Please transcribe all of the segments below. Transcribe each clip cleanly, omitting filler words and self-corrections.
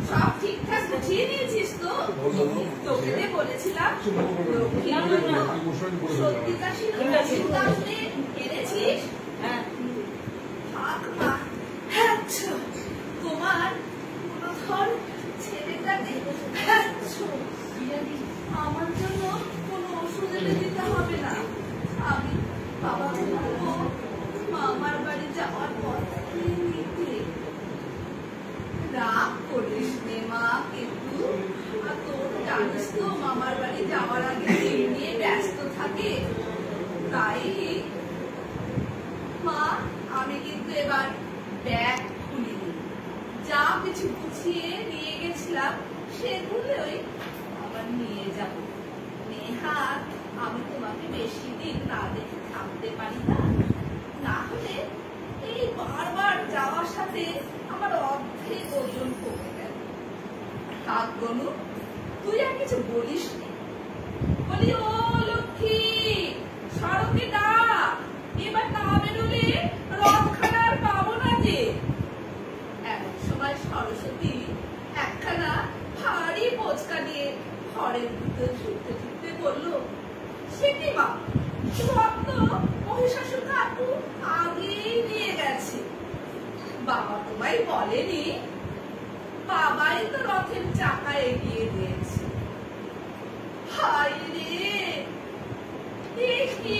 সব ঠিকঠাক গুছিয়ে নিয়েছিস তো? তোকে যে বলেছিলাম এনেছিস? তোমার ছেলেটাকে আমার জন্য কোনো ওষুধ এনে দিতে হবে না। আমি বাবাকে বলবো মামার বাড়ি যাওয়ার পর নিতে। রাগ করিস নে মা, কিন্তু তোর জানিস তো মামার বাড়ি যাওয়ার আগে নিয়ে ব্যস্ত থাকে। তাই মা আমি কিন্তু এবার ব্যাগ খুলিনি, যা কিছু গুছিয়ে নিয়ে গেছিলাম সেগুলোই আবার নিয়ে যাব। নেহাত আমি তোমাকে বেশি দিন না দেখে থাকতে পারি না, না হলে এই বারবার যাওয়ার সাথে আমার অর্ধেক ওজন কমে গেল। থাক গনু, তুই আর কিছু বলিস নি। বলি ও লক্ষ্মী, সড়কে ডাক, এবার না বেরোলে রথখানা আর পাবো না যে। এমন সময় সরস্বতী একখানা ভারী বোচকা নিয়ে ঘরের ভিতর ছুটতে ছুটতে বললো, সে কি মা, রথ তো মহিষাসুর কাকু আগেই নিয়ে গেছে। বাবা তোমায় বলেনি? বাবাই তো রথের চাকা এগিয়ে দিয়েছে। হায় রে, কি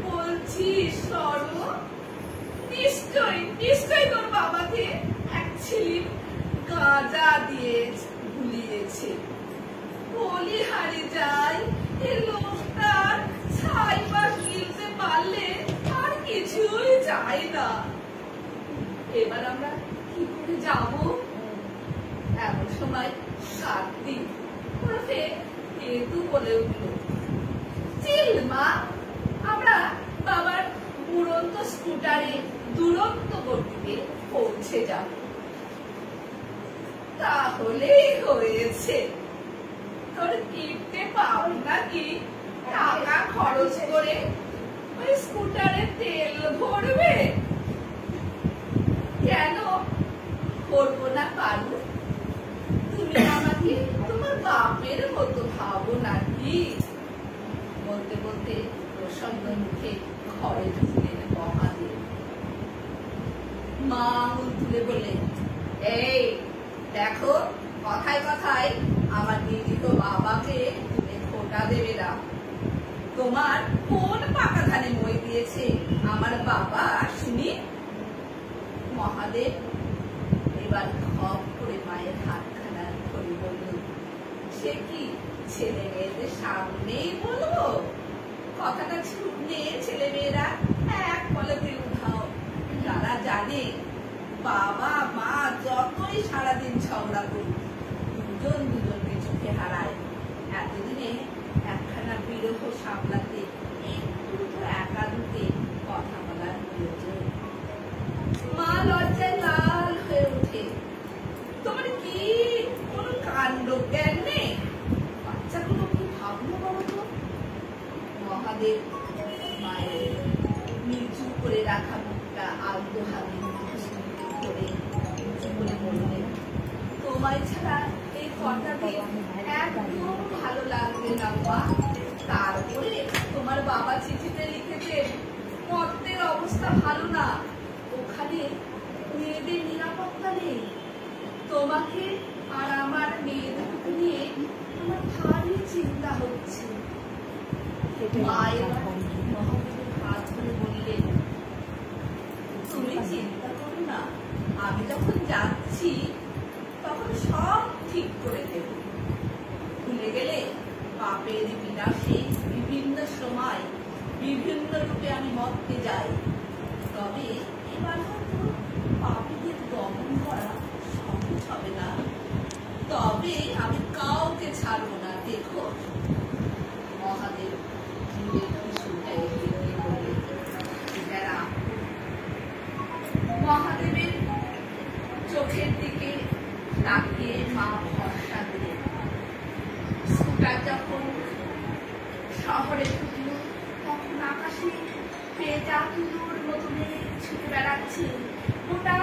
বলছিস সর? নিশ্চয় তোর বাবাকে এক ছিলিম গাঁজা দিয়ে ভুলিয়েছে। বলি হারি যাই, এ লোকটার ছাই বা গিলতে পারলে আর কিছুই চাই না। এবার আমরা কি করে যাব? এমন সময় কার্তিক ওরফে কেতু বলে উঠল, চিল মা, আমরা বাবার উড়ন্ত স্কুটারে দুরন্ত গতিতে পৌঁছে যাব। তাহলেই হয়েছে। তোর কিনতে পাও নাকি টাকা খরচ করে ওই স্কুটারে তেল ভরবে? কেন করবো না পারু? তুমি আমাকে তোমার বাপের মতো ভাবো নাকি? বলতে বলতে প্রসন্ন মুখে ঘরে ঢুকলেন মহাদেব। মা আঙুল তুলে বলে, এই দেখো, কথায় কথায় আমার দিদি তো বাবাকে তুমি খোটা দেবে না। তোমার কোন পাকা ধানে মই দিয়েছে আমার বাবা শুনি? মহাদেব এবার খপ করে মায়ের হাতখানা ধরে বলল, সে কি ছেলে মেয়েদের সামনেই বলবো? কথাটা শুনলে ছেলে মেয়েরা এক পলকে উঠাও। তারা জানে বাবা মা যতই সারাদিন ঝগড়া করুক, দুজন দুজনকে চোখে হারায়। এতদিনে একখানা বিরহ সামলাতে একটু একা দুতে কথা বলার প্রয়োজন। মা লজ্জায় লাল হয়ে ওঠে। তোমার কি কোন কাণ্ড জ্ঞান নেই? বাচ্চাগুলো কি ভাবলো বলো তো? মহাদেব মায়ের নিচু করে রাখা মুখটা আলতো হাতে ধরে উঁচু করে বললেন, তোমায় ছাড়া এই কটা দিন একদম ভালো লাগবে না মা। তারপরে তোমার বাবা চিঠিতে লিখেছেন মর্তের অবস্থা ভালো না, ওখানে মেয়েদের নিরাপত্তা নেই। তোমাকে আর আমার মেয়েদেরকে নিয়ে আমার ভারী চিন্তা হচ্ছে। মায়ের মহাদেবের হাত ধরে বললেন, তুমি চিন্তা করো না, আমি যখন যাচ্ছি তখন সব ঠিক করে দেব। ভুলে গেলে পাপের বিনাশে বিভিন্ন সময় বিভিন্ন রূপে আমি মরতে যাই। তবে এবার হয়তো পাপীদের দমন করা সহজ হবে না, তবে আমি কাউকে ছাড়বো না। দেখো মহাদেব মহাদেবের চোখের দিকে তাকিয়ে মা ভরসা দিলেন। স্কুটার যখন শহরে ঢুকল তখন আকাশে পেঁচা তুলোর মতো ছুটে বেড়াচ্ছে। গোটা